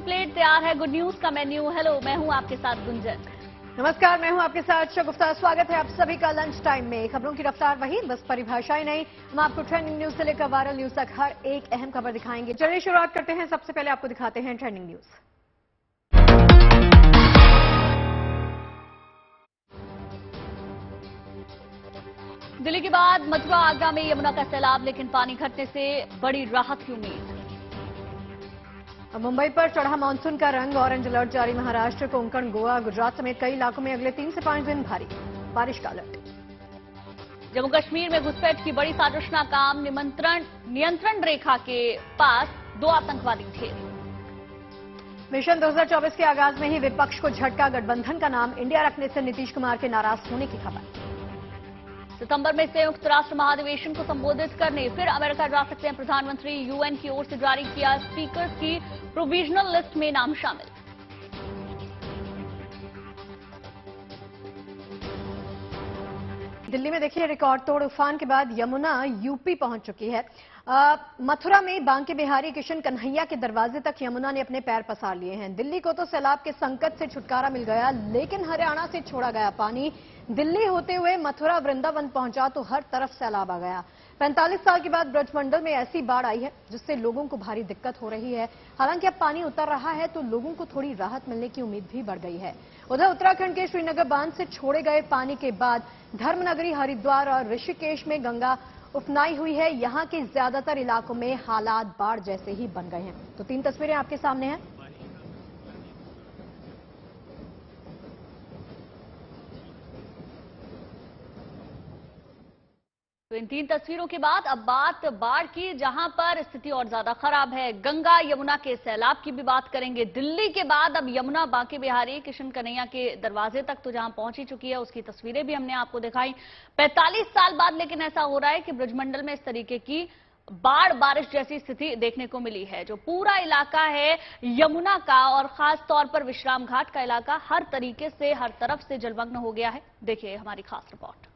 Plate तैयार है good news का मेन्यू। हेलो, मैं हूं आपके साथ गुंजन। नमस्कार, मैं हूं आपके साथ शगुफ्ता। स्वागत है आप सभी का लंच टाइम में। खबरों की रफ्तार वही, बस परिभाषाएं नहीं। हम आपको ट्रेंडिंग न्यूज से लेकर वायरल न्यूज तक हर एक अहम खबर दिखाएंगे। चलिए शुरुआत करते हैं। सबसे पहले आपको दिखाते हैं ट्रेंडिंग न्यूज। दिल्ली के बाद मथुरा आगरा में यमुना का सैलाब, लेकिन पानी घटने से बड़ी राहत की उम्मीद। मुंबई पर चढ़ा मानसून का रंग, ऑरेंज अलर्ट जारी। महाराष्ट्र, कोंकण, गोवा, गुजरात समेत कई इलाकों में अगले 3 से 5 दिन भारी बारिश का अलर्ट। जम्मू कश्मीर में घुसपैठ की बड़ी साजिश नाकाम, नियंत्रण रेखा के पास 2 आतंकवादी थे। मिशन 2024 के आगाज में ही विपक्ष को झटका, गठबंधन का नाम इंडिया रखने से नीतीश कुमार के नाराज होने की खबर। सितंबर में संयुक्त राष्ट्र महाधिवेशन को संबोधित करने फिर अमेरिका जा सकते हैं प्रधानमंत्री। यूएन की ओर से जारी किया स्पीकर्स की प्रोविजनल लिस्ट में नाम शामिल। दिल्ली में देखिए, रिकॉर्ड तोड़ उफान के बाद यमुना यूपी पहुंच चुकी है। मथुरा में बांके बिहारी किशन कन्हैया के दरवाजे तक यमुना ने अपने पैर पसार लिए हैं। दिल्ली को तो सैलाब के संकट से छुटकारा मिल गया, लेकिन हरियाणा से छोड़ा गया पानी दिल्ली होते हुए मथुरा वृंदावन पहुंचा तो हर तरफ सैलाब आ गया। 45 साल के बाद ब्रजमंडल में ऐसी बाढ़ आई है जिससे लोगों को भारी दिक्कत हो रही है। हालांकि अब पानी उतर रहा है तो लोगों को थोड़ी राहत मिलने की उम्मीद भी बढ़ गई है। उधर उत्तराखंड के श्रीनगर बांध से छोड़े गए पानी के बाद धर्मनगरी, हरिद्वार और ऋषिकेश में गंगा उफनाई हुई है। यहां के ज्यादातर इलाकों में हालात बाढ़ जैसे ही बन गए हैं। तो 3 तस्वीरें आपके सामने हैं। तो इन 3 तस्वीरों के बाद अब बात बाढ़ की, जहां पर स्थिति और ज्यादा खराब है। गंगा यमुना के सैलाब की भी बात करेंगे। दिल्ली के बाद अब यमुना बांके बिहारी किशन कन्हैया के दरवाजे तक तो जहां पहुंच ही चुकी है, उसकी तस्वीरें भी हमने आपको दिखाई। 45 साल बाद लेकिन ऐसा हो रहा है कि ब्रजमंडल में इस तरीके की बाढ़ बारिश जैसी स्थिति देखने को मिली है। जो पूरा इलाका है यमुना का और खास तौर पर विश्राम घाट का इलाका हर तरीके से, हर तरफ से जलमग्न हो गया है। देखिए हमारी खास रिपोर्ट।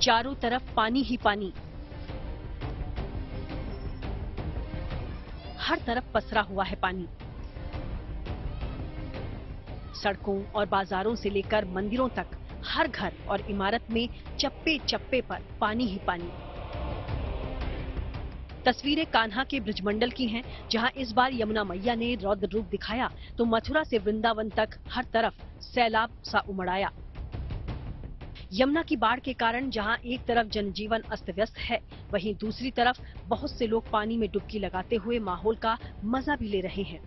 चारों तरफ पानी ही पानी, हर तरफ पसरा हुआ है पानी। सड़कों और बाजारों से लेकर मंदिरों तक हर घर और इमारत में चप्पे चप्पे पर पानी ही पानी। तस्वीरें कान्हा के ब्रजमंडल की हैं, जहां इस बार यमुना मैया ने रौद्र रूप दिखाया तो मथुरा से वृंदावन तक हर तरफ सैलाब सा उमड़ आया। यमुना की बाढ़ के कारण जहां एक तरफ जनजीवन अस्त व्यस्त है, वहीं दूसरी तरफ बहुत से लोग पानी में डुबकी लगाते हुए माहौल का मजा भी ले रहे हैं।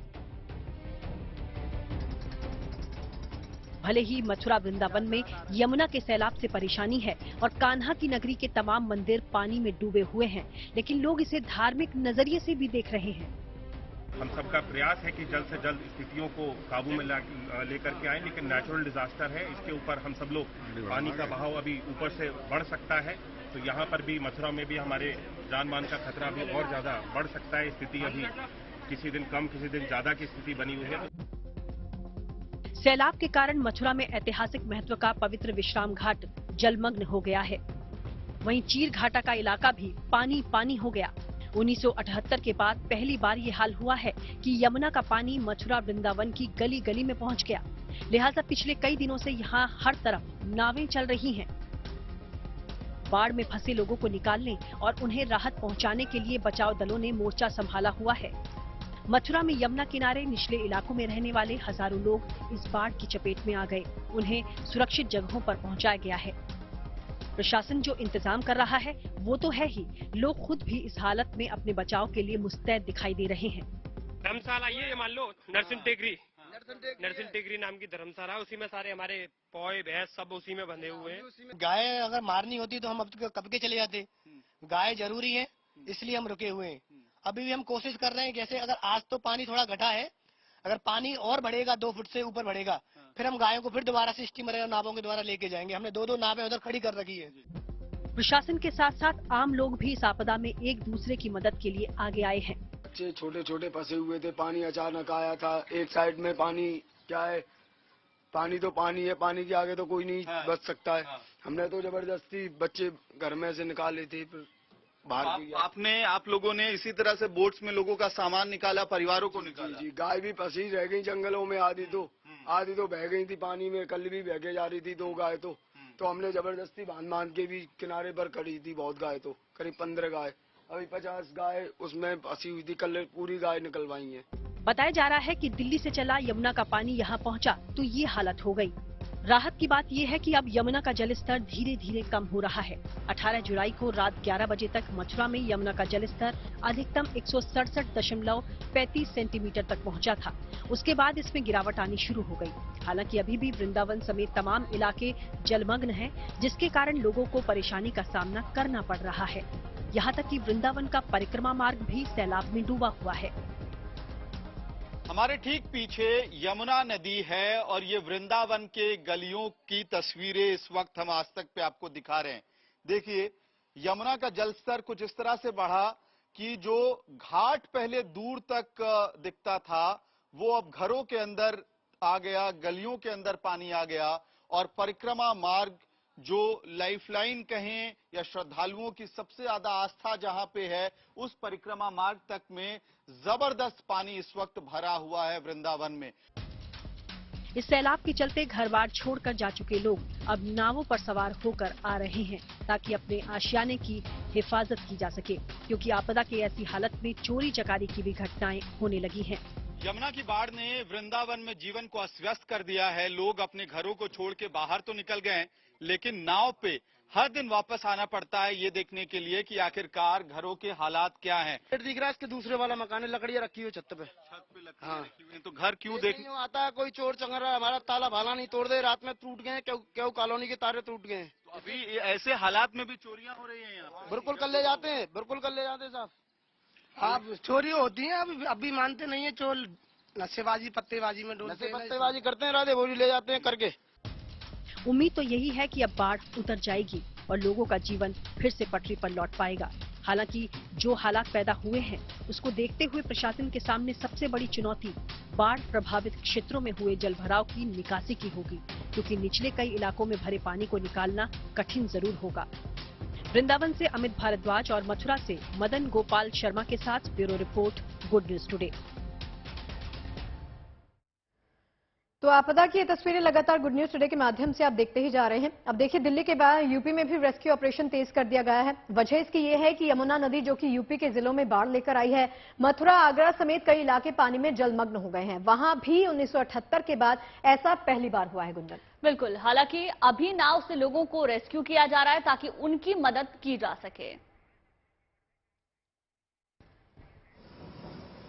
भले ही मथुरा वृंदावन में यमुना के सैलाब से परेशानी है और कान्हा की नगरी के तमाम मंदिर पानी में डूबे हुए हैं, लेकिन लोग इसे धार्मिक नजरिए से भी देख रहे हैं। हम सबका प्रयास है कि जल्द से जल्द स्थितियों को काबू में लेकर के आए, लेकिन नेचुरल डिजास्टर है, इसके ऊपर हम सब लोग, पानी का बहाव अभी ऊपर से बढ़ सकता है। तो यहाँ पर भी मथुरा में भी हमारे जान मान का खतरा अभी और ज्यादा बढ़ सकता है। स्थिति अभी किसी दिन कम किसी दिन ज्यादा की स्थिति बनी हुई है। सैलाब के कारण मथुरा में ऐतिहासिक महत्व का पवित्र विश्राम घाट जलमग्न हो गया है। वहीं चीर घाटा का इलाका भी पानी पानी हो गया। 1978 के बाद पहली बार ये हाल हुआ है कि यमुना का पानी मथुरा वृंदावन की गली गली में पहुंच गया। लिहाजा पिछले कई दिनों से यहाँ हर तरफ नावें चल रही हैं। बाढ़ में फंसे लोगों को निकालने और उन्हें राहत पहुंचाने के लिए बचाव दलों ने मोर्चा संभाला हुआ है। मथुरा में यमुना किनारे निचले इलाकों में रहने वाले हजारों लोग इस बाढ़ की चपेट में आ गए। उन्हें सुरक्षित जगहों पर पहुंचाया गया है। प्रशासन जो इंतजाम कर रहा है वो तो है ही, लोग खुद भी इस हालत में अपने बचाव के लिए मुस्तैद दिखाई दे रहे हैं। धर्मशाला ये मान लो नरसिंह टेकरी नाम की धर्मशाला, उसी में सारे हमारे पौए भैंस सब उसी में बंधे हुए हैं। गाय अगर मारनी होती तो हम अब कब के चले जाते। गाय जरूरी है, इसलिए हम रुके हुए हैं। अभी भी हम कोशिश कर रहे हैं, जैसे अगर आज तो पानी थोड़ा घटा है, अगर पानी और बढ़ेगा 2 फुट से ऊपर बढ़ेगा फिर हम गायों को फिर दोबारा से स्टीमर या नावों के द्वारा लेके जाएंगे। हमने 2-2 नावें उधर खड़ी कर रखी है। प्रशासन के साथ साथ आम लोग भी इस आपदा में एक दूसरे की मदद के लिए आगे आए हैं। बच्चे छोटे छोटे फंसे हुए थे, पानी अचानक आया था। एक साइड में पानी क्या है, पानी तो पानी है, पानी के आगे तो कोई नहीं बच सकता है। हमने तो जबरदस्ती बच्चे घर में से निकाले थे, फिर बाहर आप लोगों ने इसी तरह से बोट्स में लोगों का सामान निकाला, परिवारों को निकाला। जी, गाय भी फंसी रह गई जंगलों में, आधी तो बह गई थी पानी में, कल भी बह के जा रही थी 2 गाय तो हमने जबरदस्ती बांध के भी किनारे पर खड़ी थी। बहुत गाय तो करीब 15 गाय, अभी 50 गाय उसमें फंसी हुई थी, कल पूरी गाय निकलवाई है। बताया जा रहा है कि दिल्ली से चला यमुना का पानी यहाँ पहुँचा तो ये हालत हो गई। राहत की बात यह है कि अब यमुना का जलस्तर धीरे धीरे कम हो रहा है। 18 जुलाई को रात 11 बजे तक मथुरा में यमुना का जलस्तर अधिकतम 167.35 सेंटीमीटर तक पहुंचा था। उसके बाद इसमें गिरावट आनी शुरू हो गई। हालांकि अभी भी वृंदावन समेत तमाम इलाके जलमग्न हैं, जिसके कारण लोगों को परेशानी का सामना करना पड़ रहा है। यहाँ तक कि वृंदावन का परिक्रमा मार्ग भी सैलाब में डूबा हुआ है। हमारे ठीक पीछे यमुना नदी है और ये वृंदावन के गलियों की तस्वीरें इस वक्त हम आज तक पे आपको दिखा रहे हैं। देखिए, यमुना का जलस्तर कुछ इस तरह से बढ़ा कि जो घाट पहले दूर तक दिखता था वो अब घरों के अंदर आ गया, गलियों के अंदर पानी आ गया और परिक्रमा मार्ग जो लाइफलाइन कहें या श्रद्धालुओं की सबसे ज्यादा आस्था जहां पे है, उस परिक्रमा मार्ग तक में जबरदस्त पानी इस वक्त भरा हुआ है वृंदावन में। इस सैलाब के चलते घर बार छोड़कर जा चुके लोग अब नावों पर सवार होकर आ रहे हैं ताकि अपने आशियाने की हिफाजत की जा सके, क्योंकि आपदा की ऐसी हालत में चोरी चकारी की भी घटनाएं होने लगी हैं। यमुना की बाढ़ ने वृंदावन में जीवन को अस्त व्यस्त कर दिया है। लोग अपने घरों को छोड़ के बाहर तो निकल गए, लेकिन नाव पे हर दिन वापस आना पड़ता है ये देखने के लिए कि आखिरकार घरों के हालात क्या हैं। दिख रहा है इसके दूसरे वाला मकान है, लकड़ियां रखी हुई छत पे लकड़ियां रखी हुई हैं, तो घर क्यों देख आता है कोई चोर चंगरा, हमारा ताला भाला नहीं तोड़ दे, रात में टूट गए, क्यों कॉलोनी के तारे टूट गए। तो अभी ऐसे हालात में भी चोरियां हो रही है यहाँ? बिल्कुल कर ले जाते हैं, बिल्कुल कर ले जाते हैं साहब। आप चोरी होती है, अभी मानते नहीं है चोर, नशेबाजी पत्तेबाजी में डोलते हैं, पत्तेबाजी करते हैं, राधे भोजी ले जाते हैं करके। उम्मीद तो यही है कि अब बाढ़ उतर जाएगी और लोगों का जीवन फिर से पटरी पर लौट पाएगा। हालांकि जो हालात पैदा हुए हैं उसको देखते हुए प्रशासन के सामने सबसे बड़ी चुनौती बाढ़ प्रभावित क्षेत्रों में हुए जलभराव की निकासी की होगी, क्योंकि निचले कई इलाकों में भरे पानी को निकालना कठिन जरूर होगा। वृंदावन से अमित भारद्वाज और मथुरा से मदन गोपाल शर्मा के साथ bureau report, good news today. तो आपदा की ये तस्वीरें लगातार गुड न्यूज टुडे के माध्यम से आप देखते ही जा रहे हैं। अब देखिए, दिल्ली के बाद यूपी में भी रेस्क्यू ऑपरेशन तेज कर दिया गया है। वजह इसकी ये है कि यमुना नदी जो कि यूपी के जिलों में बाढ़ लेकर आई है, मथुरा, आगरा समेत कई इलाके पानी में जलमग्न हो गए हैं। वहां भी 1978 के बाद ऐसा पहली बार हुआ है। गुंजन, बिल्कुल। हालांकि अभी नाव से लोगों को रेस्क्यू किया जा रहा है ताकि उनकी मदद की जा सके।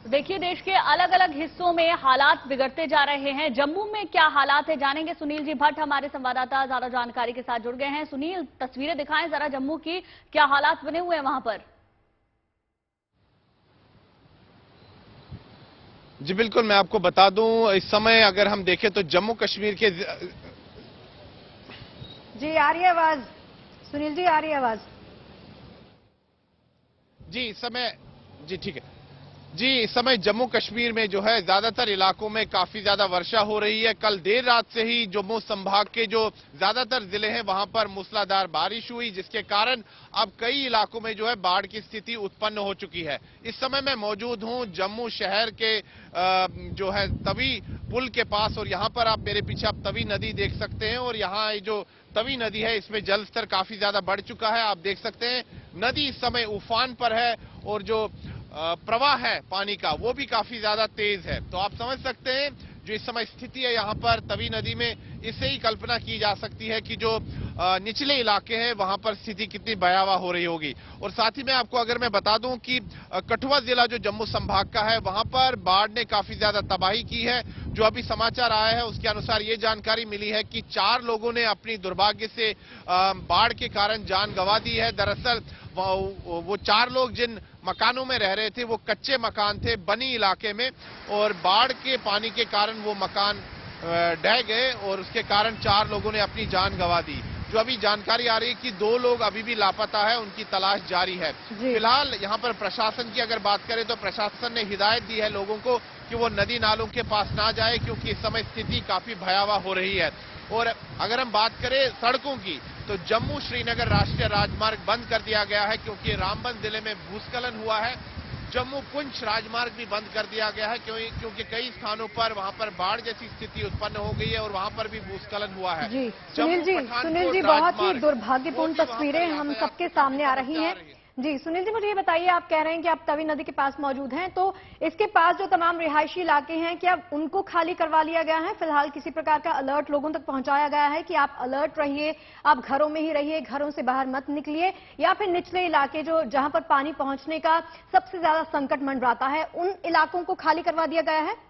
देखिए, देश के अलग अलग हिस्सों में हालात बिगड़ते जा रहे हैं। जम्मू में क्या हालात है जानेंगे। सुनील जी भट्ट हमारे संवाददाता ज्यादा जानकारी के साथ जुड़ गए हैं। सुनील, तस्वीरें दिखाएं जरा जम्मू की, क्या हालात बने हुए हैं वहां पर? जी बिल्कुल, मैं आपको बता दूं, इस समय अगर हम देखें तो जम्मू कश्मीर के जी आ रही है आवाज, सुनील जी आ रही है आवाज? जी इस समय, जी ठीक है जी, इस समय जम्मू कश्मीर में जो है ज्यादातर इलाकों में काफी ज्यादा वर्षा हो रही है। कल देर रात से ही जम्मू संभाग के जो ज्यादातर जिले हैं वहां पर मूसलाधार बारिश हुई, जिसके कारण अब कई इलाकों में जो है बाढ़ की स्थिति उत्पन्न हो चुकी है। इस समय मैं मौजूद हूं जम्मू शहर के जो है तवी पुल के पास, और यहाँ पर आप मेरे पीछे आप तवी नदी देख सकते हैं। और यहाँ जो तवी नदी है इसमें जलस्तर काफी ज्यादा बढ़ चुका है। आप देख सकते हैं नदी इस समय उफान पर है और जो प्रवाह है पानी का वो भी काफी ज्यादा तेज है। तो आप समझ सकते हैं जो इस समय स्थिति है यहाँ पर तवी नदी में, इससे ही कल्पना की जा सकती है कि जो निचले इलाके हैं वहां पर स्थिति कितनी भयावह हो रही होगी। और साथ ही में आपको अगर मैं बता दूं कि कठुआ जिला जो जम्मू संभाग का है वहां पर बाढ़ ने काफी ज्यादा तबाही की है। जो अभी समाचार आया है उसके अनुसार ये जानकारी मिली है कि 4 लोगों ने अपनी दुर्भाग्य से बाढ़ के कारण जान गंवा दी है। दरअसल वो 4 लोग जिन मकानों में रह रहे थे वो कच्चे मकान थे बनी इलाके में, और बाढ़ के पानी के कारण वो मकान ढह गए और उसके कारण 4 लोगों ने अपनी जान गंवा दी। जो अभी जानकारी आ रही है कि 2 लोग अभी भी लापता है, उनकी तलाश जारी है। फिलहाल यहाँ पर प्रशासन की अगर बात करें तो प्रशासन ने हिदायत दी है लोगों को कि वो नदी नालों के पास ना जाए, क्योंकि इस समय स्थिति काफी भयावह हो रही है। और अगर हम बात करें सड़कों की तो जम्मू श्रीनगर राष्ट्रीय राजमार्ग बंद कर दिया गया है, क्योंकि रामबन जिले में भूस्खलन हुआ है। जम्मू पुंछ राजमार्ग भी बंद कर दिया गया है, क्योंकि कई स्थानों पर वहां पर बाढ़ जैसी स्थिति उत्पन्न हो गई है और वहां पर भी भूस्खलन हुआ है। जी सुनील जी बहुत ही दुर्भाग्यपूर्ण तस्वीरें हम सबके सामने आ रही हैं। जी सुनील जी, मुझे ये बताइए, आप कह रहे हैं कि आप तवी नदी के पास मौजूद हैं, तो इसके पास जो तमाम रिहायशी इलाके हैं, क्या उनको खाली करवा लिया गया है? फिलहाल किसी प्रकार का अलर्ट लोगों तक पहुंचाया गया है कि आप अलर्ट रहिए, आप घरों में ही रहिए, घरों से बाहर मत निकलिए, या फिर निचले इलाके जो जहां पर पानी पहुंचने का सबसे ज्यादा संकट मंडराता है, उन इलाकों को खाली करवा दिया गया है?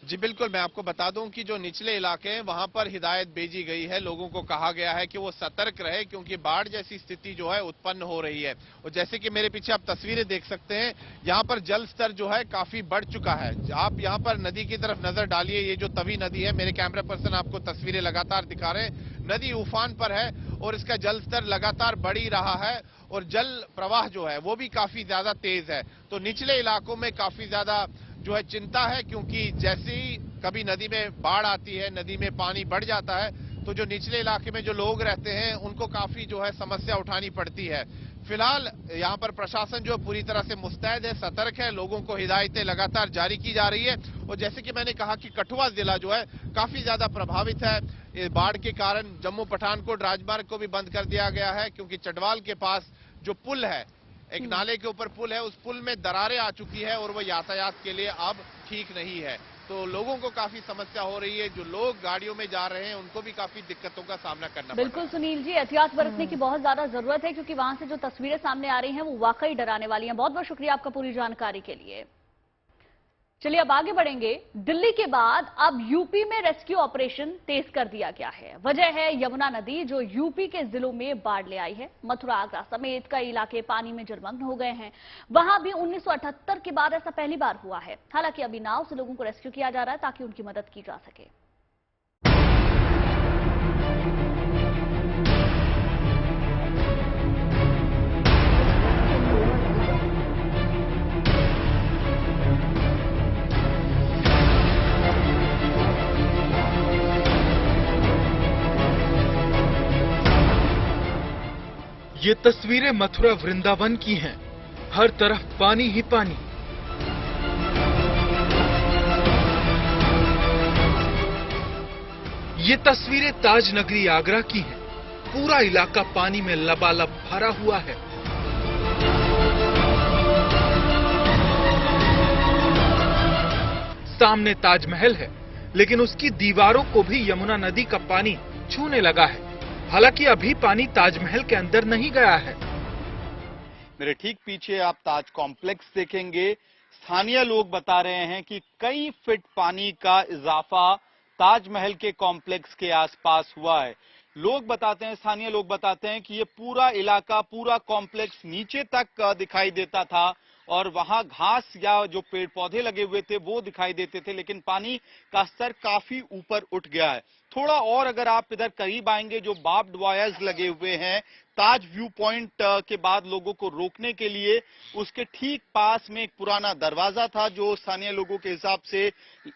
जी बिल्कुल, मैं आपको बता दूं कि जो निचले इलाके हैं वहां पर हिदायत भेजी गई है, लोगों को कहा गया है कि वो सतर्क रहे, क्योंकि बाढ़ जैसी स्थिति जो है उत्पन्न हो रही है। और जैसे कि मेरे पीछे आप तस्वीरें देख सकते हैं, यहाँ पर जल स्तर जो है काफी बढ़ चुका है। आप यहाँ पर नदी की तरफ नजर डालिए, ये जो तवी नदी है, मेरे कैमरा पर्सन आपको तस्वीरें लगातार दिखा रहे हैं, नदी उफान पर है और इसका जल स्तर लगातार बढ़ ही रहा है और जल प्रवाह जो है वो भी काफी ज्यादा तेज है। तो निचले इलाकों में काफी ज्यादा जो है चिंता है, क्योंकि जैसे ही कभी नदी में बाढ़ आती है, नदी में पानी बढ़ जाता है, तो जो निचले इलाके में जो लोग रहते हैं उनको काफी जो है समस्या उठानी पड़ती है। फिलहाल यहाँ पर प्रशासन जो पूरी तरह से मुस्तैद है, सतर्क है, लोगों को हिदायतें लगातार जारी की जा रही है। और जैसे कि मैंने कहा कि कठुआ जिला जो है काफी ज्यादा प्रभावित है बाढ़ के कारण। जम्मू पठानकोट राजमार्ग को भी बंद कर दिया गया है, क्योंकि चटवाल के पास जो पुल है, एक नाले के ऊपर पुल है, उस पुल में दरारें आ चुकी है और वो यातायात के लिए अब ठीक नहीं है। तो लोगों को काफी समस्या हो रही है, जो लोग गाड़ियों में जा रहे हैं उनको भी काफी दिक्कतों का सामना करना बिल्कुल सुनील जी, एहतियात बरतने की बहुत ज्यादा जरूरत है, क्योंकि वहां से जो तस्वीरें सामने आ रही हैं वो वाकई डराने वाली हैं। बहुत बहुत शुक्रिया आपका पूरी जानकारी के लिए। चलिए अब आगे बढ़ेंगे। दिल्ली के बाद अब यूपी में रेस्क्यू ऑपरेशन तेज कर दिया गया है। वजह है यमुना नदी, जो यूपी के जिलों में बाढ़ ले आई है। मथुरा, आगरा समेत कई इलाके पानी में जलमग्न हो गए हैं। वहां भी 1978 के बाद ऐसा पहली बार हुआ है। हालांकि अभी नाव से लोगों को रेस्क्यू किया जा रहा है ताकि उनकी मदद की जा सके। ये तस्वीरें मथुरा वृंदावन की हैं। हर तरफ पानी ही पानी। ये तस्वीरें ताज नगरी आगरा की हैं। पूरा इलाका पानी में लबालब भरा हुआ है। सामने ताजमहल है, लेकिन उसकी दीवारों को भी यमुना नदी का पानी छूने लगा है। हालांकि अभी पानी ताजमहल के अंदर नहीं गया है। मेरे ठीक पीछे आप ताज कॉम्प्लेक्स देखेंगे। स्थानीय लोग बता रहे हैं कि कई फीट पानी का इजाफा ताजमहल के कॉम्प्लेक्स के आसपास हुआ है। लोग बताते हैं, स्थानीय लोग बताते हैं कि ये पूरा इलाका, पूरा कॉम्प्लेक्स नीचे तक दिखाई देता था और वहां घास या जो पेड़ पौधे लगे हुए थे वो दिखाई देते थे, लेकिन पानी का स्तर काफी ऊपर उठ गया है। थोड़ा और अगर आप इधर करीब आएंगे, जो बार्ब्ड वायर्स लगे हुए हैं ताज व्यू पॉइंट के बाद लोगों को रोकने के लिए, उसके ठीक पास में एक पुराना दरवाजा था जो स्थानीय लोगों के हिसाब से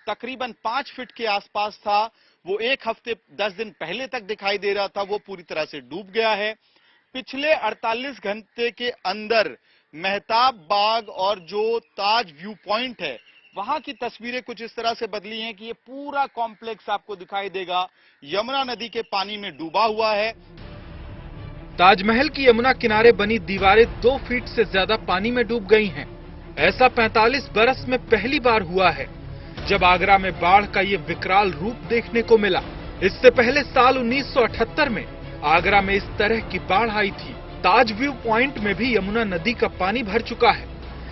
तकरीबन 5 फीट के आसपास था। वो 1 हफ्ते 10 दिन पहले तक दिखाई दे रहा था, वो पूरी तरह से डूब गया है। पिछले 48 घंटे के अंदर मेहताब बाग और जो ताज व्यू पॉइंट है वहां की तस्वीरें कुछ इस तरह से बदली हैं कि ये पूरा कॉम्प्लेक्स आपको दिखाई देगा यमुना नदी के पानी में डूबा हुआ है। ताजमहल की यमुना किनारे बनी दीवारें 2 फीट से ज्यादा पानी में डूब गई हैं। ऐसा 45 बरस में पहली बार हुआ है जब आगरा में बाढ़ का ये विकराल रूप देखने को मिला। इससे पहले साल 1978 में आगरा में इस तरह की बाढ़ आई थी। ताज व्यू पॉइंट में भी यमुना नदी का पानी भर चुका है।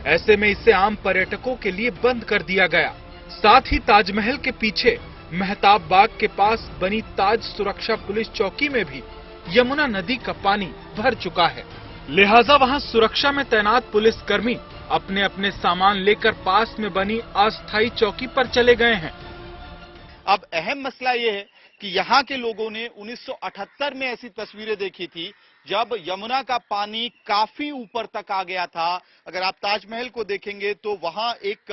ऐसे में इसे आम पर्यटकों के लिए बंद कर दिया गया। साथ ही ताजमहल के पीछे मेहताब बाग के पास बनी ताज सुरक्षा पुलिस चौकी में भी यमुना नदी का पानी भर चुका है। लिहाजा वहां सुरक्षा में तैनात पुलिसकर्मी अपने अपने सामान लेकर पास में बनी अस्थायी चौकी पर चले गए हैं। अब अहम मसला ये है कि यहाँ के लोगों ने 1978 में ऐसी तस्वीरें देखी थी जब यमुना का पानी काफी ऊपर तक आ गया था। अगर आप ताजमहल को देखेंगे तो वहां एक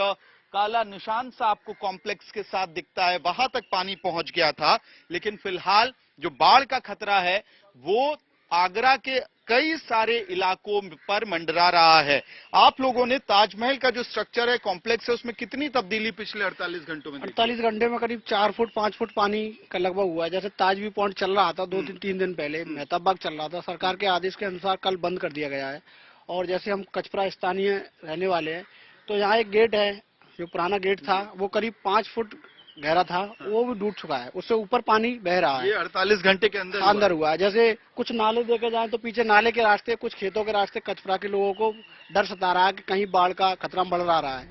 काला निशान सा आपको कॉम्प्लेक्स के साथ दिखता है, वहां तक पानी पहुंच गया था। लेकिन फिलहाल जो बाढ़ का खतरा है वो आगरा के कई सारे इलाकों पर मंडरा रहा है। आप लोगों ने ताजमहल का जो स्ट्रक्चर है, कॉम्प्लेक्स है, उसमें कितनी तब्दीली पिछले 48 घंटों में? 48 घंटे में करीब 4 फुट 5 फुट पानी का लगभग हुआ है। जैसे ताज व्यू पॉइंट चल रहा था 2-3 दिन पहले, मेहताब बाग चल रहा था, सरकार के आदेश के अनुसार कल बंद कर दिया गया है। और जैसे हम कचपरा स्थानीय रहने वाले हैं तो यहाँ एक गेट है, जो पुराना गेट था वो करीब 5 फुट गहरा था, वो भी डूब चुका है, उससे ऊपर पानी बह रहा है। ये 48 घंटे के अंदर हुआ है। जैसे कुछ नाले देखे जाए तो पीछे नाले के रास्ते, कुछ खेतों के रास्ते कचपरा के लोगों को डर सता रहा है कि कहीं बाढ़ का खतरा बढ़ रहा है।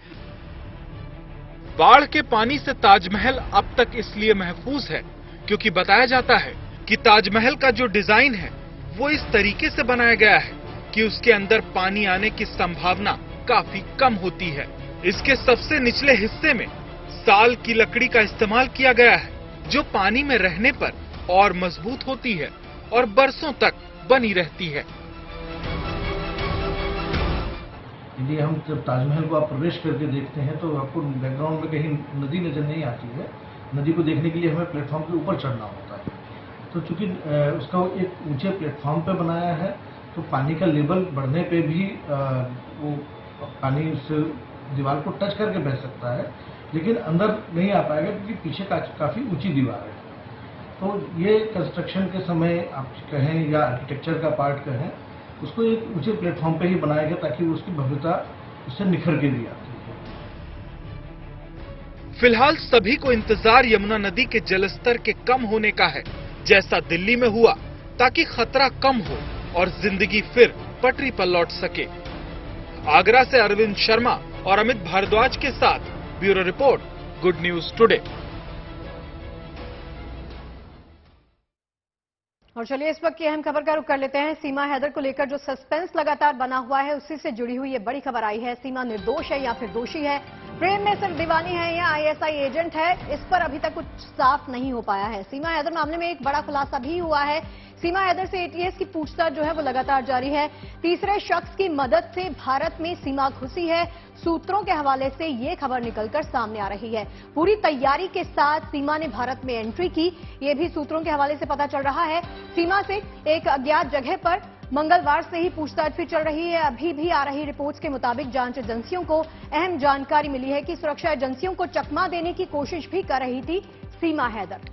बाढ़ के पानी से ताजमहल अब तक इसलिए महफूज है क्योंकि बताया जाता है कि ताजमहल का जो डिजाइन है वो इस तरीके से बनाया गया है कि उसके अंदर पानी आने की संभावना काफी कम होती है। इसके सबसे निचले हिस्से में साल की लकड़ी का इस्तेमाल किया गया है जो पानी में रहने पर और मजबूत होती है और बरसों तक बनी रहती है। यदि हम जब ताजमहल को आप प्रवेश करके देखते हैं तो आपको बैकग्राउंड में कहीं नदी नजर नहीं आती है। नदी को देखने के लिए हमें प्लेटफॉर्म के ऊपर चढ़ना होता है। तो चूंकि उसका एक ऊंचे प्लेटफॉर्म पे बनाया है तो पानी का लेवल बढ़ने पे भी वो पानी उस दीवार को टच करके बह सकता है, लेकिन अंदर नहीं आ पाएगा क्योंकि पीछे काफी ऊंची दीवार है। तो ये कंस्ट्रक्शन के समय आप कहें या आर्किटेक्चर का पार्ट कहें, उसको एक ऊंचे प्लेटफॉर्म पे ही बनाया गया ताकि उसकी भव्यता उससे निखर के भी आती है। फिलहाल सभी को इंतजार यमुना नदी के जलस्तर के कम होने का है, जैसा दिल्ली में हुआ, ताकि खतरा कम हो और जिंदगी फिर पटरी पर लौट सके। आगरा से अरविंद शर्मा और अमित भारद्वाज के साथ bureau report, good news today. और चलिए इस वक्त की अहम खबर का रुख कर लेते हैं। सीमा हैदर को लेकर जो सस्पेंस लगातार बना हुआ है उसी से जुड़ी हुई ये बड़ी खबर आई है। सीमा निर्दोष है या फिर दोषी है, प्रेम में सिर्फ दीवानी है या आईएसआई एजेंट है, इस पर अभी तक कुछ साफ नहीं हो पाया है। सीमा हैदर मामले में एक बड़ा खुलासा भी हुआ है। सीमा हैदर से एटीएस की पूछताछ जो है वो लगातार जारी है। तीसरे शख्स की मदद से भारत में सीमा घुसी है, सूत्रों के हवाले से ये खबर निकलकर सामने आ रही है। पूरी तैयारी के साथ सीमा ने भारत में एंट्री की, ये भी सूत्रों के हवाले से पता चल रहा है। सीमा से एक अज्ञात जगह पर मंगलवार से ही पूछताछ भी चल रही है। अभी भी आ रही रिपोर्ट्स के मुताबिक जांच एजेंसियों को अहम जानकारी मिली है कि सुरक्षा एजेंसियों को चकमा देने की कोशिश भी कर रही थी सीमा हैदर।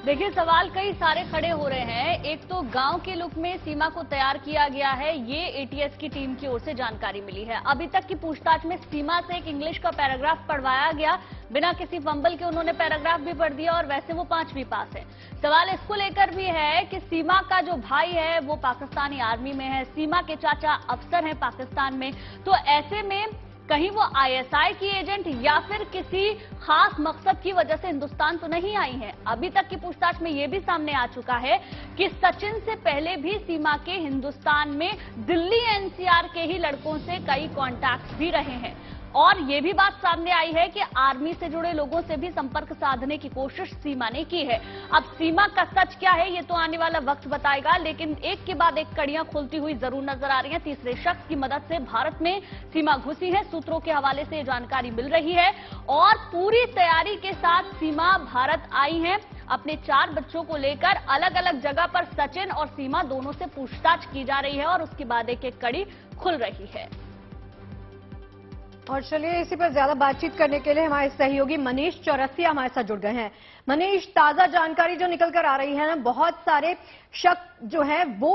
देखिए, सवाल कई सारे खड़े हो रहे हैं। एक तो गांव के लुक में सीमा को तैयार किया गया है, ये एटीएस की टीम की ओर से जानकारी मिली है। अभी तक की पूछताछ में सीमा से एक इंग्लिश का पैराग्राफ पढ़वाया गया, बिना किसी फंबल के उन्होंने पैराग्राफ भी पढ़ दिया और वैसे वो 5वीं पास है। सवाल इसको लेकर भी है कि सीमा का जो भाई है वो पाकिस्तानी आर्मी में है, सीमा के चाचा अफसर हैं पाकिस्तान में, तो ऐसे में कहीं वो आईएसआई की एजेंट या फिर किसी खास मकसद की वजह से हिंदुस्तान तो नहीं आई है। अभी तक की पूछताछ में ये भी सामने आ चुका है कि सचिन से पहले भी सीमा के हिंदुस्तान में दिल्ली एनसीआर के ही लड़कों से कई कॉन्टैक्ट भी रहे हैं। और ये भी बात सामने आई है कि आर्मी से जुड़े लोगों से भी संपर्क साधने की कोशिश सीमा ने की है। अब सीमा का सच क्या है ये तो आने वाला वक्त बताएगा, लेकिन एक के बाद एक कड़ियां खुलती हुई जरूर नजर आ रही हैं। तीसरे शख्स की मदद से भारत में सीमा घुसी है, सूत्रों के हवाले से जानकारी मिल रही है और पूरी तैयारी के साथ सीमा भारत आई है। अपने 4 बच्चों को लेकर अलग अलग जगह पर सचिन और सीमा दोनों से पूछताछ की जा रही है और उसके बाद एक एक कड़ी खुल रही है। और चलिए इसी पर ज्यादा बातचीत करने के लिए हमारे सहयोगी मनीष चौरसिया हमारे साथ जुड़ गए हैं। मनीष, ताजा जानकारी जो निकल कर आ रही है ना, बहुत सारे शक जो है वो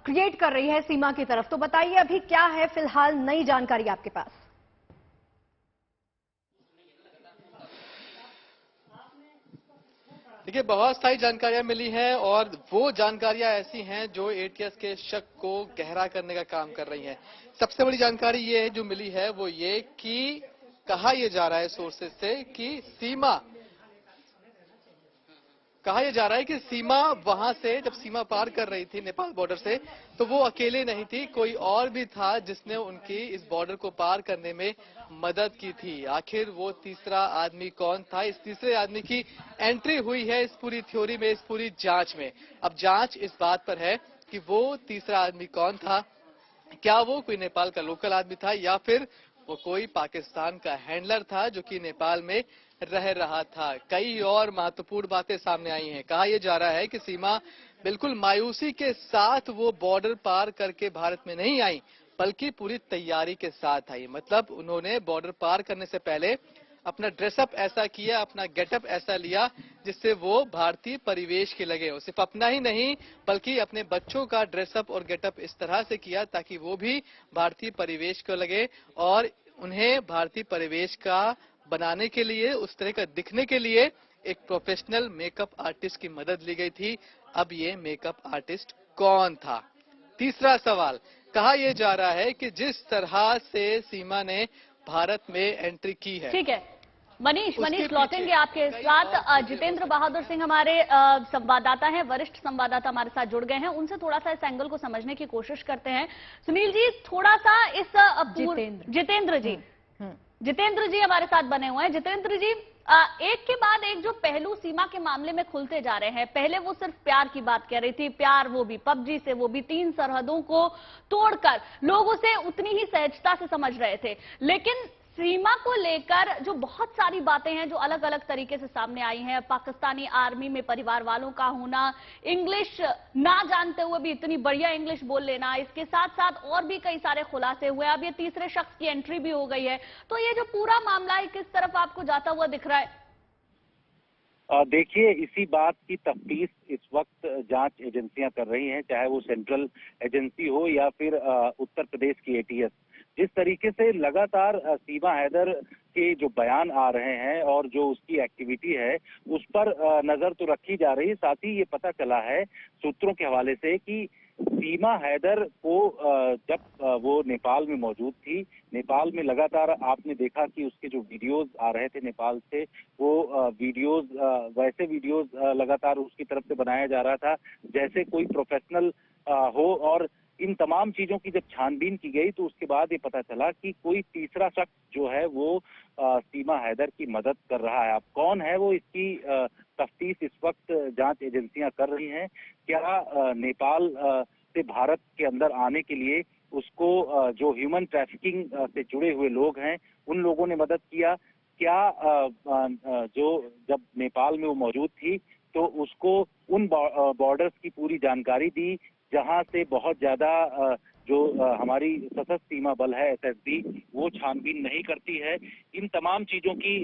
क्रिएट कर रही है सीमा की तरफ, तो बताइए अभी क्या है फिलहाल नई जानकारी आपके पास? देखिए, बहुत सारी जानकारियां मिली हैं और वो जानकारियां ऐसी हैं जो एटीएस के शक को गहरा करने का काम कर रही हैं। सबसे बड़ी जानकारी ये है जो मिली है वो ये कि कहा यह जा रहा है सोर्सेज से कि सीमा कहा यह जा रहा है कि सीमा वहां से जब सीमा पार कर रही थी नेपाल बॉर्डर से, तो वो अकेले नहीं थी, कोई और भी था जिसने उनकी इस बॉर्डर को पार करने में मदद की थी। आखिर वो तीसरा आदमी कौन था? इस तीसरे आदमी की एंट्री हुई है इस पूरी थ्योरी में, इस पूरी जांच में। अब जांच इस बात पर है कि वो तीसरा आदमी कौन था। क्या वो कोई नेपाल का लोकल आदमी था या फिर वो कोई पाकिस्तान का हैंडलर था जो कि नेपाल में रह रहा था। कई और महत्वपूर्ण बातें सामने आई हैं। कहा यह जा रहा है कि सीमा बिल्कुल मायूसी के साथ वो बॉर्डर पार करके भारत में नहीं आई, बल्कि पूरी तैयारी के साथ आई। मतलब उन्होंने बॉर्डर पार करने से पहले अपना ड्रेसअप ऐसा किया, अपना गेटअप ऐसा लिया जिससे वो भारतीय परिवेश के लगे। सिर्फ अपना ही नहीं बल्कि अपने बच्चों का ड्रेसअप और गेटअप इस तरह से किया ताकि वो भी भारतीय परिवेश को लगे और उन्हें भारतीय परिवेश का बनाने के लिए, उस तरह का दिखने के लिए एक प्रोफेशनल मेकअप आर्टिस्ट की मदद ली गई थी। अब ये मेकअप आर्टिस्ट कौन था? तीसरा सवाल, कहा यह जा रहा है कि जिस तरह से सीमा ने भारत में एंट्री की है। ठीक है मनीष लौटेंगे आपके साथ। जितेंद्र बहादुर सिंह हमारे संवाददाता हैं, वरिष्ठ संवाददाता हमारे साथ जुड़ गए हैं, उनसे थोड़ा सा इस एंगल को समझने की कोशिश करते हैं। सुनील जी थोड़ा सा इस जितेंद्र जी हमारे साथ बने हुए हैं। जितेंद्र जी, एक के बाद एक जो पहलू सीमा के मामले में खुलते जा रहे हैं। पहले वो सिर्फ प्यार की बात कह रही थी, प्यार वो भी पबजी से, वो भी 3 सरहदों को तोड़कर लोगों से उतनी ही सहजता से समझ रहे थे। लेकिन सीमा को लेकर जो बहुत सारी बातें हैं जो अलग अलग तरीके से सामने आई हैं, पाकिस्तानी आर्मी में परिवार वालों का होना, इंग्लिश ना जानते हुए भी इतनी बढ़िया इंग्लिश बोल लेना, इसके साथ साथ और भी कई सारे खुलासे हुए। अब ये तीसरे शख्स की एंट्री भी हो गई है, तो ये जो पूरा मामला है किस तरफ आपको जाता हुआ दिख रहा है? देखिए, इसी बात की तफ्तीश इस वक्त जांच एजेंसियां कर रही हैं, चाहे वो सेंट्रल एजेंसी हो या फिर उत्तर प्रदेश की एटीएस। जिस तरीके से लगातार सीमा हैदर के जो बयान आ रहे हैं और जो उसकी एक्टिविटी है उस पर नजर तो रखी जा रही है। साथ ही ये पता चला है सूत्रों के हवाले से कि सीमा हैदर को जब वो नेपाल में मौजूद थी, नेपाल में लगातार आपने देखा कि उसके जो वीडियोस आ रहे थे नेपाल से, वो वैसे वीडियोस लगातार उसकी तरफ से बनाया जा रहा था जैसे कोई प्रोफेशनल हो। और इन तमाम चीजों की जब छानबीन की गई तो उसके बाद ये पता चला कि कोई तीसरा शख्स जो है वो सीमा हैदर की मदद कर रहा है। अब कौन है वो, इसकी तफ्तीश इस वक्त जांच एजेंसियां कर रही हैं। क्या नेपाल से भारत के अंदर आने के लिए उसको जो ह्यूमन ट्रैफिकिंग से जुड़े हुए लोग हैं उन लोगों ने मदद किया? क्या जो जब नेपाल में वो मौजूद थी तो उसको उन बॉर्डर्स की पूरी जानकारी दी जहां से बहुत ज्यादा जो हमारी सशस्त्र सीमा बल है एसएसबी वो छानबीन नहीं करती है? इन तमाम चीजों की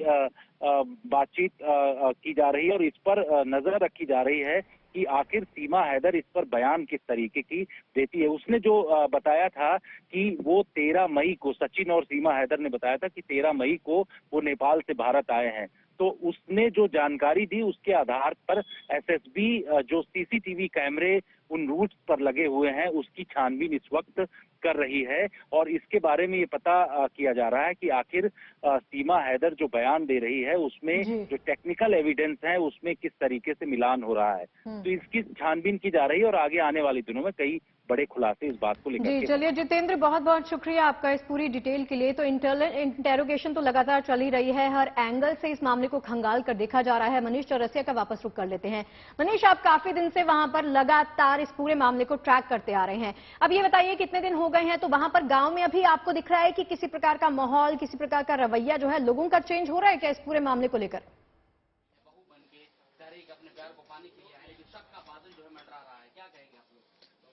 बातचीत की जा रही है और इस पर नजर रखी जा रही है कि आखिर सीमा हैदर इस पर बयान किस तरीके की देती है। उसने जो बताया था कि वो 13 मई को, सचिन और सीमा हैदर ने बताया था कि 13 मई को वो नेपाल से भारत आए हैं। तो उसने जो जानकारी दी उसके आधार पर एसएसबी जो सीसीटीवी कैमरे उन रूट्स पर लगे हुए हैं उसकी छानबीन इस वक्त कर रही है। और इसके बारे में ये पता किया जा रहा है कि आखिर सीमा हैदर जो बयान दे रही है उसमें जो टेक्निकल एविडेंस है उसमें किस तरीके से मिलान हो रहा है, तो इसकी छानबीन की जा रही है और आगे आने वाले दिनों में कई बड़े खुलासे इस बात को लेकर। जी चलिए जितेंद्र, बहुत बहुत शुक्रिया आपका इस पूरी डिटेल के लिए। तो इंटेरोगेशन तो लगातार चल ही रही है, हर एंगल से इस मामले को खंगाल कर देखा जा रहा है। मनीष चौरसिया का वापस रुख कर लेते हैं। मनीष, आप काफी दिन से वहां पर लगातार इस पूरे मामले को ट्रैक करते आ रहे हैं, अब ये बताइए कितने दिन हो गए हैं, तो वहां पर गांव में अभी आपको दिख रहा है कि किसी प्रकार का माहौल, किसी प्रकार का रवैया जो है लोगों का चेंज हो रहा है क्या इस पूरे मामले को लेकर?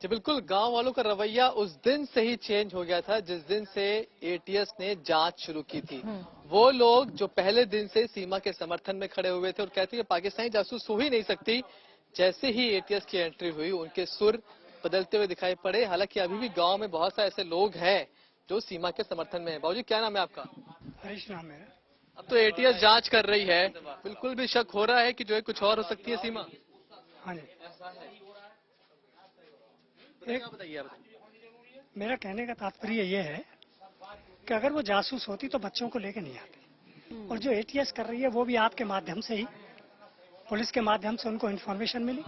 जी बिल्कुल, गांव वालों का रवैया उस दिन से ही चेंज हो गया था जिस दिन से एटीएस ने जांच शुरू की थी। वो लोग जो पहले दिन से सीमा के समर्थन में खड़े हुए थे और कहते हैं पाकिस्तानी जासूस हो ही नहीं सकती, जैसे ही एटीएस की एंट्री हुई उनके सुर बदलते हुए दिखाई पड़े। हालांकि अभी भी गांव में बहुत सारे ऐसे लोग हैं जो सीमा के समर्थन में है। बाबूजी, क्या नाम है आपका? हरीश नाम है। अब तो एटीएस जांच कर रही है, बिल्कुल भी शक हो रहा है कि जो है कुछ और हो सकती है सीमा? हाँ जी, बताइए आप। मेरा कहने का तात्पर्य ये है कि अगर वो जासूस होती तो बच्चों को लेकर नहीं आती, और जो एटीएस कर रही है वो भी आपके माध्यम से ही पुलिस के माध्यम से उनको इन्फॉर्मेशन मिली,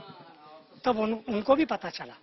तब उनको भी पता चला